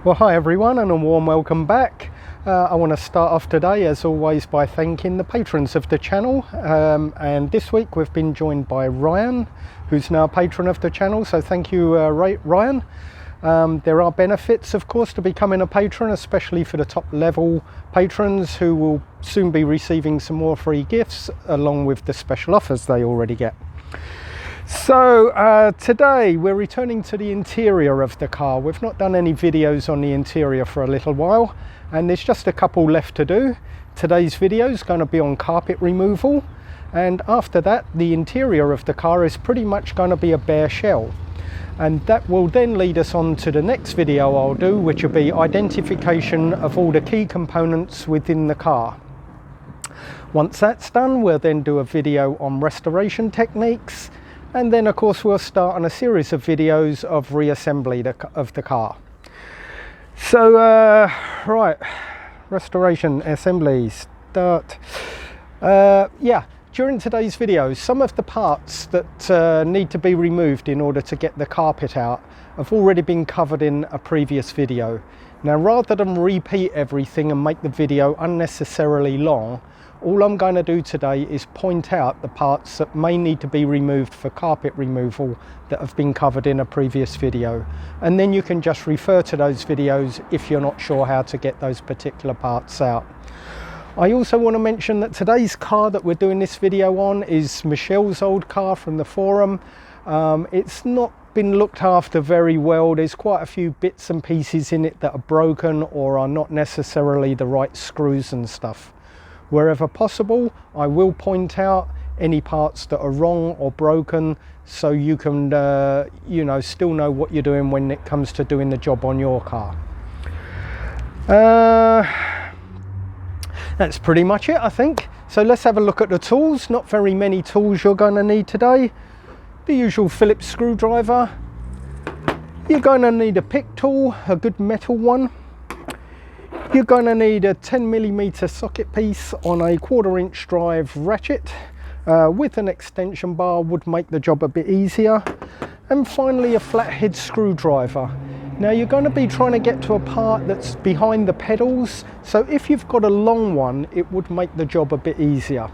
Well, hi everyone, and a warm welcome back. I want to start off today, as always, by thanking the patrons of the channel. And this week we've been joined by Ryan, who's now a patron of the channel. So thank you, Ryan. There are benefits, of course, to becoming a patron, especially for the top level patrons who will soon be receiving some more free gifts along with the special offers they already get. So today we're returning to the interior of the car. We've not done any videos on the interior for a little while, and there's just a couple left to do. Today's video is going to be on carpet removal, and after that the interior of the car is pretty much going to be a bare shell, and that will then lead us on to the next video I'll do, which will be identification of all the key components within the car. Once that's done, we'll then do a video on restoration techniques. And then, of course, we'll start on a series of videos of reassembly of the car. So, right, restoration, assembly, start. Yeah, during today's videos, some of the parts that need to be removed in order to get the carpet out have already been covered in a previous video. Now, rather than repeat everything and make the video unnecessarily long, all I'm going to do today is point out the parts that may need to be removed for carpet removal that have been covered in a previous video. And then you can just refer to those videos if you're not sure how to get those particular parts out. I also want to mention that today's car that we're doing this video on is Michelle's old car from the forum. It's not been looked after very well. There's quite a few bits and pieces in it that are broken or are not necessarily the right screws and stuff. Wherever possible, I will point out any parts that are wrong or broken, so you can you know, still know what you're doing when it comes to doing the job on your car. That's pretty much it, I think. So let's have a look at the tools. Not very many tools you're going to need today. The usual Phillips screwdriver. You're going to need a pick tool, a good metal one. You're going to need a 10mm socket piece on a 1/4" drive ratchet with an extension bar would make the job a bit easier. And finally, a flathead screwdriver. Now you're going to be trying to get to a part that's behind the pedals, so if you've got a long one, it would make the job a bit easier.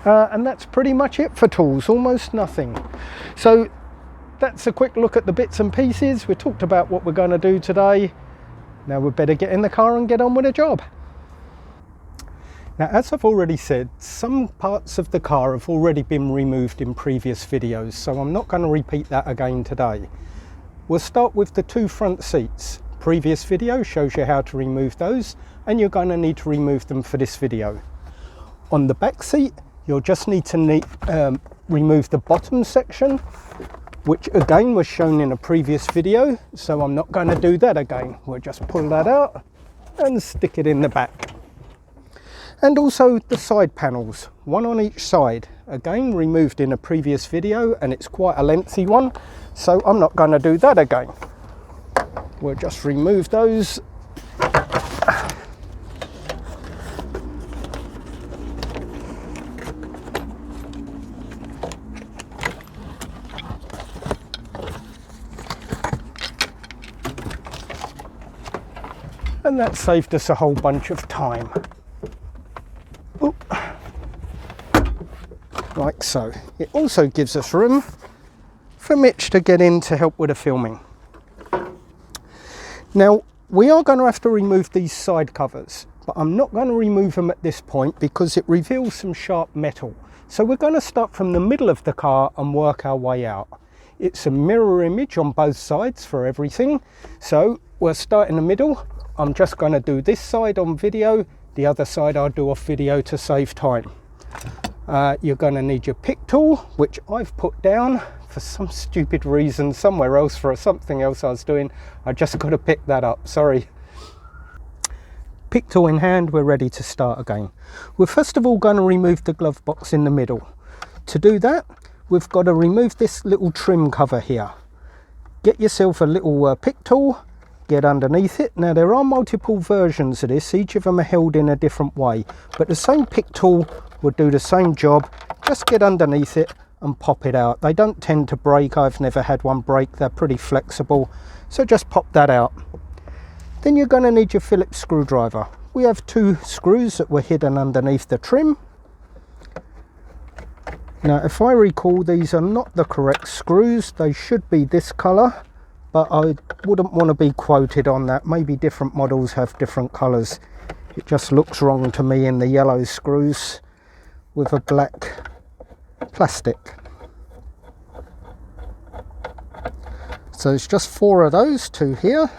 And that's pretty much it for tools, almost nothing. So that's a quick look at the bits and pieces. We talked about what we're going to do today. Now we'd better get in the car and get on with the job. Now, as I've already said, some parts of the car have already been removed in previous videos, so I'm not going to repeat that again today. We'll start with the two front seats. Previous video shows you how to remove those, and you're going to need to remove them for this video. On the back seat, you'll just need to remove the bottom section, which again was shown in a previous video, so I'm not going to do that again. We'll just pull that out and stick it in the back. And also the side panels, one on each side, again removed in a previous video, and it's quite a lengthy one, so I'm not going to do that again. We'll just remove those. And that saved us a whole bunch of time. Oop. Like so. It also gives us room for Mitch to get in to help with the filming. Now, we are going to have to remove these side covers, but I'm not going to remove them at this point because it reveals some sharp metal. So we're going to start from the middle of the car and work our way out. It's a mirror image on both sides for everything. So we'll start in the middle. I'm just going to do this side on video, the other side I'll do off video to save time. You're going to need your pick tool, which I've put down for some stupid reason somewhere else for something else I was doing. I just got to pick that up, sorry. Pick tool in hand, we're ready to start again. We're first of all going to remove the glove box in the middle. To do that, we've got to remove this little trim cover here. Get yourself a little pick tool. Get underneath it. Now there are multiple versions of this, each of them are held in a different way, but the same pick tool will do the same job. Just get underneath it and pop it out. They don't tend to break. I've never had one break. They're pretty flexible. So just pop that out. Then you're going to need your Phillips screwdriver. We have 2 screws that were hidden underneath the trim. Now if I recall, these are not the correct screws. They should be this colour, but I wouldn't want to be quoted on that. Maybe different models have different colours. It just looks wrong to me in the yellow screws with a black plastic. So it's just 4 of those, 2 here.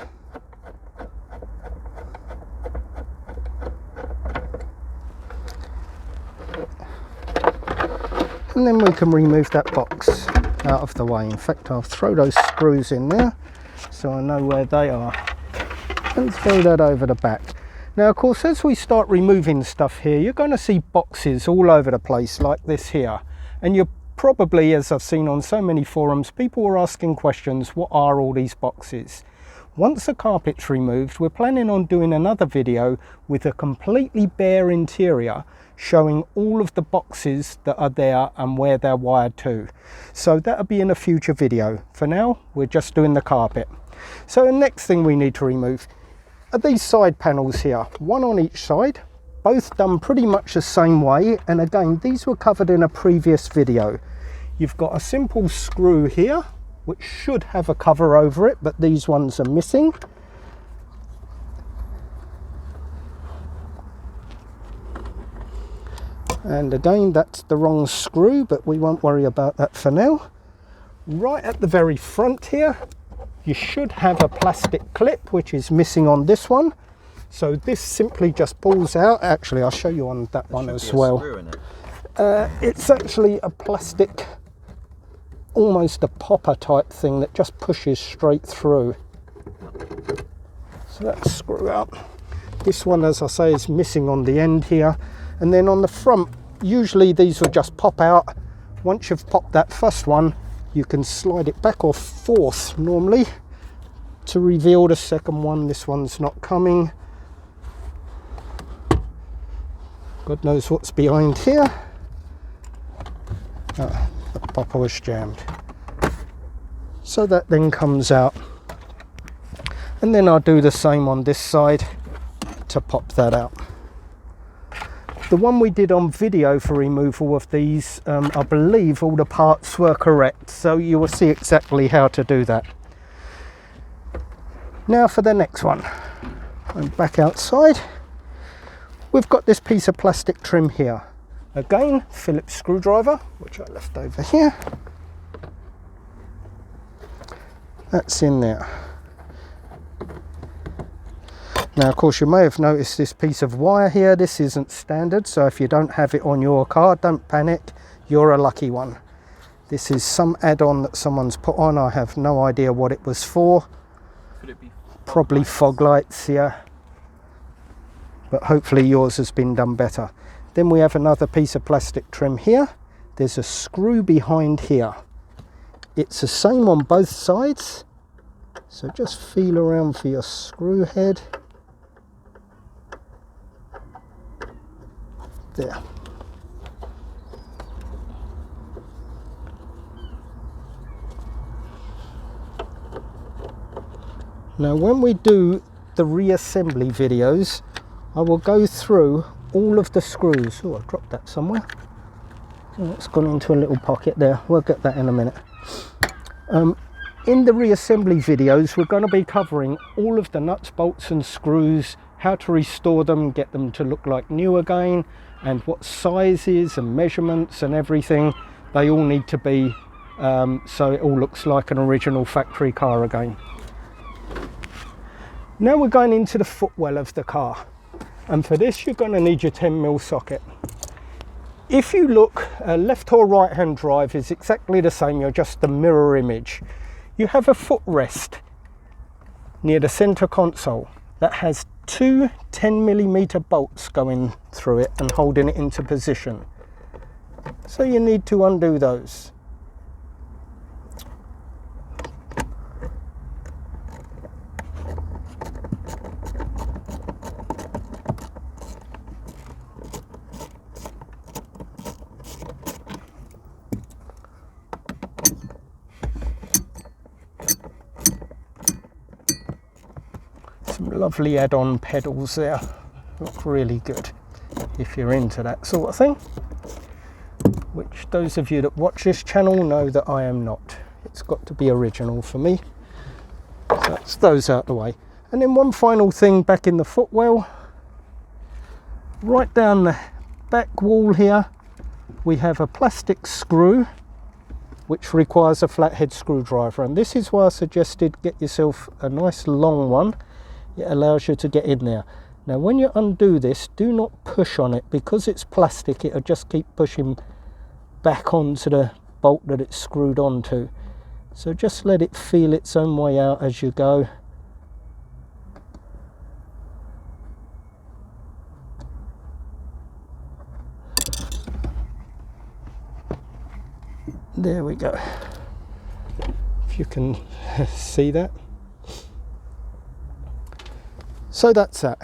And then we can remove that box out of the way. In fact, I'll throw those screws in there so I know where they are, and throw that over the back. Now of course, as we start removing stuff here, you're going to see boxes all over the place like this here, and you're probably, as I've seen on so many forums, people were asking questions, what are all these boxes? Once the carpet's removed, we're planning on doing another video with a completely bare interior, showing all of the boxes that are there and where they're wired to. So that'll be in a future video. For now, we're just doing the carpet. So the next thing we need to remove are these side panels here, 1 on each side, both done pretty much the same way. And again, these were covered in a previous video. You've got a simple screw here, which should have a cover over it, but these ones are missing. And again, that's the wrong screw, but we won't worry about that for now. Right at the very front here, you should have a plastic clip, which is missing on this one. So this simply just pulls out. Actually, I'll show you on that one as well. It's actually a plastic, almost a popper type thing that just pushes straight through. So that's screw out. This one, as I say, is missing on the end here. And then on the front, usually these will just pop out. Once you've popped that first one, you can slide it back or forth normally to reveal the second one. This one's not coming. God knows what's behind here. The popper was jammed. So that then comes out. And then I'll do the same on this side to pop that out. The one we did on video for removal of these, I believe all the parts were correct, so you will see exactly how to do that. Now for the next one. I'm back outside. We've got this piece of plastic trim here. Again, Phillips screwdriver, which I left over here. That's in there. Now of course, you may have noticed this piece of wire here. This isn't standard, so if you don't have it on your car, don't panic, you're a lucky one. This is some add-on that someone's put on. I have no idea what it was for. Could it be probably fog lights, yeah, but hopefully yours has been done better. Then we have another piece of plastic trim here. There's a screw behind here. It's the same on both sides, so just feel around for your screw head. There. Now when we do the reassembly videos, I will go through all of the screws. Oh, I dropped that somewhere. Oh, it's gone into a little pocket there. We'll get that in a minute. In the reassembly videos, we're going to be covering all of the nuts, bolts and screws, how to restore them, get them to look like new again, and what sizes and measurements and everything they all need to be, so it all looks like an original factory car again. Now we're going into the footwell of the car, and for this you're going to need your 10mm socket. If you look, left or right hand drive is exactly the same, you're just the mirror image. You have a footrest near the center console that has 2 10mm bolts going through it and holding it into position. So you need to undo those. lovely add-on pedals there, look really good if you're into that sort of thing, which those of you that watch this channel know that I am not. It's got to be original for me. So that's those out the way. And then one final thing back in the footwell, right down the back wall here we have a plastic screw which requires a flathead screwdriver, and this is why I suggested get yourself a nice long one. It allows you to get in there. Now when you undo this, do not push on it, because it's plastic. It'll just keep pushing back onto the bolt that it's screwed onto, so just let it feel its own way out as you go. There we go, if you can see that. So that's that.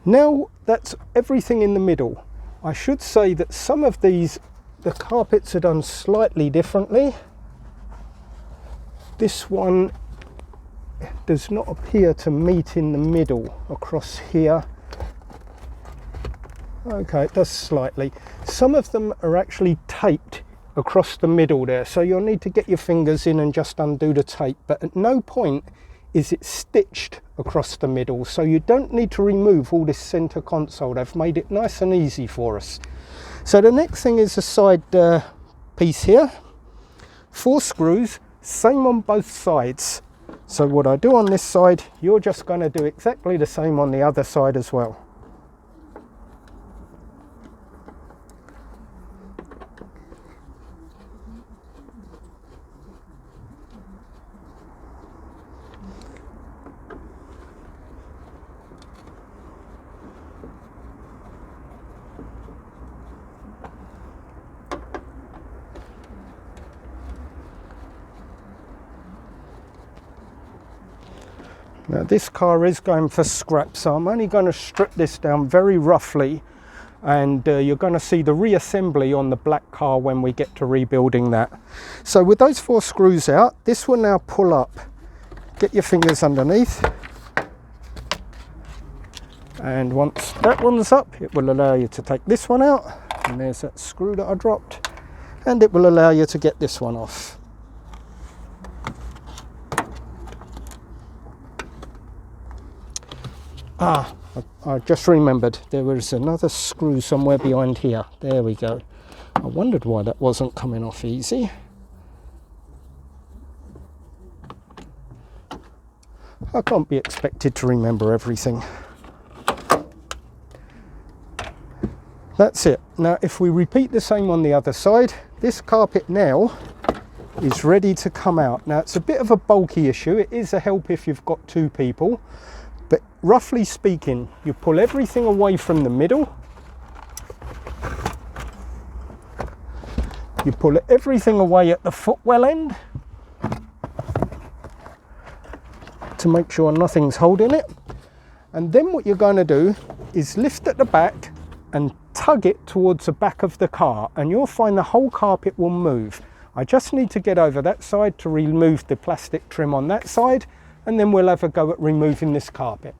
Now that's everything in the middle. I should say that some of these, the carpets are done slightly differently. This one does not appear to meet in the middle across here. Okay, it does slightly. Some of them are actually taped across the middle there, so you'll need to get your fingers in and just undo the tape, but at no point is it stitched across the middle, so you don't need to remove all this center console. They've made it nice and easy for us. So the next thing is the side piece here. 4 screws, same on both sides. So what I do on this side, you're just going to do exactly the same on the other side as well. Now this car is going for scrap, so I'm only going to strip this down very roughly, and you're going to see the reassembly on the black car when we get to rebuilding that. So with those 4 screws out, this will now pull up. Get your fingers underneath, and once that one's up, it will allow you to take this one out, and there's that screw that I dropped, and it will allow you to get this one off. I just remembered there was another screw somewhere behind here. There we go. I wondered why that wasn't coming off easy. I can't be expected to remember everything. That's it. Now if we repeat the same on the other side, this carpet now is ready to come out. Now it's a bit of a bulky issue. It is a help if you've got 2 people. But roughly speaking, you pull everything away from the middle. You pull everything away at the footwell end to make sure nothing's holding it. And then what you're going to do is lift at the back and tug it towards the back of the car, and you'll find the whole carpet will move. I just need to get over that side to remove the plastic trim on that side, and then we'll have a go at removing this carpet.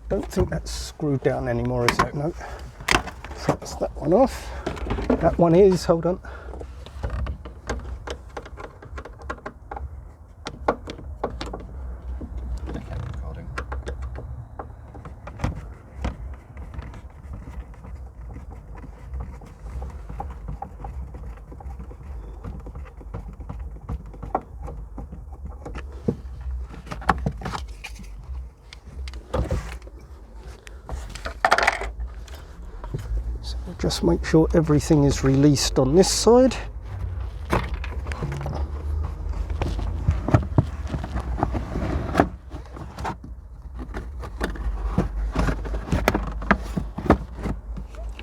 Don't think that's screwed down anymore, is it? No. So that's that one off. That one is, hold on. Just make sure everything is released on this side.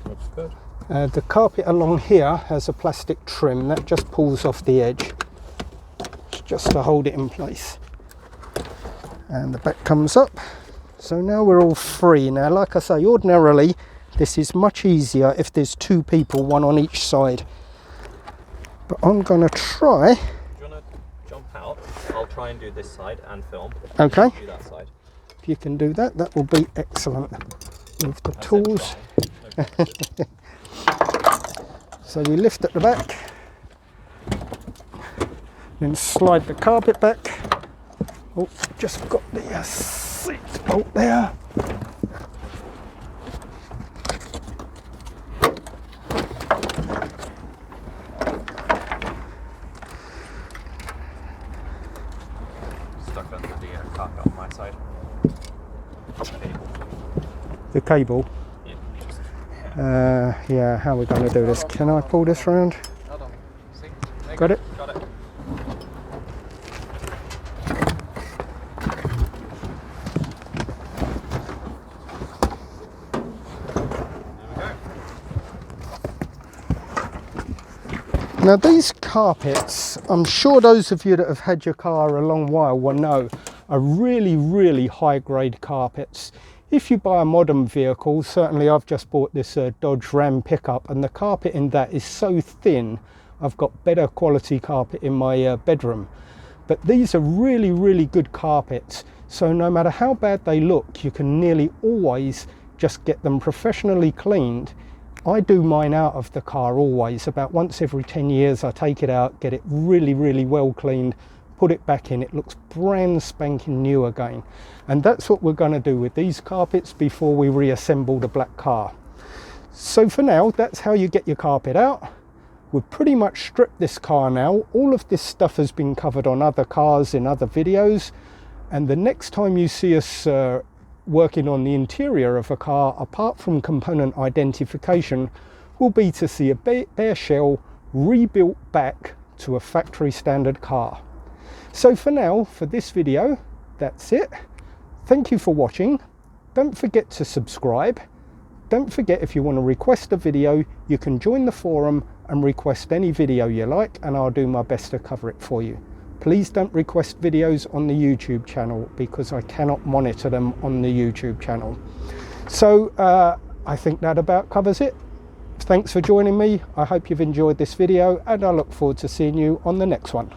That's good. The carpet along here has a plastic trim that just pulls off the edge. It's just to hold it in place. And the back comes up. So now we're all free. Now, like I say, ordinarily This is much easier if there's two people, one on each side. But I'm going to try. Do you want to jump out? I'll try and do this side and film. Okay. Do that side. If you can do that, that will be excellent. With the tools. So we lift at the back, then slide the carpet back. Oh, just got the seat bolt there. Stuck under the carpet on my side. The cable. Yeah, yeah, how are we going to do this? Can I pull this round? hold on. See? Got it? Got it. Now these carpets, I'm sure those of you that have had your car a long while will know, are really, really high grade carpets. If you buy a modern vehicle, certainly I've just bought this Dodge Ram pickup, and the carpet in that is so thin, I've got better quality carpet in my bedroom. But these are really, really good carpets. So no matter how bad they look, you can nearly always just get them professionally cleaned. I do mine out of the car always. About once every 10 years I take it out, get it really, really well cleaned, put it back in. It looks brand spanking new again. And that's what we're going to do with these carpets before we reassemble the black car. So for now, that's how you get your carpet out. We've pretty much stripped this car now. All of this stuff has been covered on other cars in other videos. And the next time you see us working on the interior of a car, apart from component identification, will be to see a bare shell rebuilt back to a factory standard car. So for now, for this video, that's it. Thank you for watching. Don't forget to subscribe. Don't forget, if you want to request a video, you can join the forum and request any video you like, and I'll do my best to cover it for you. Please don't request videos on the YouTube channel because I cannot monitor them on the YouTube channel. So I think that about covers it. Thanks for joining me. I hope you've enjoyed this video, and I look forward to seeing you on the next one.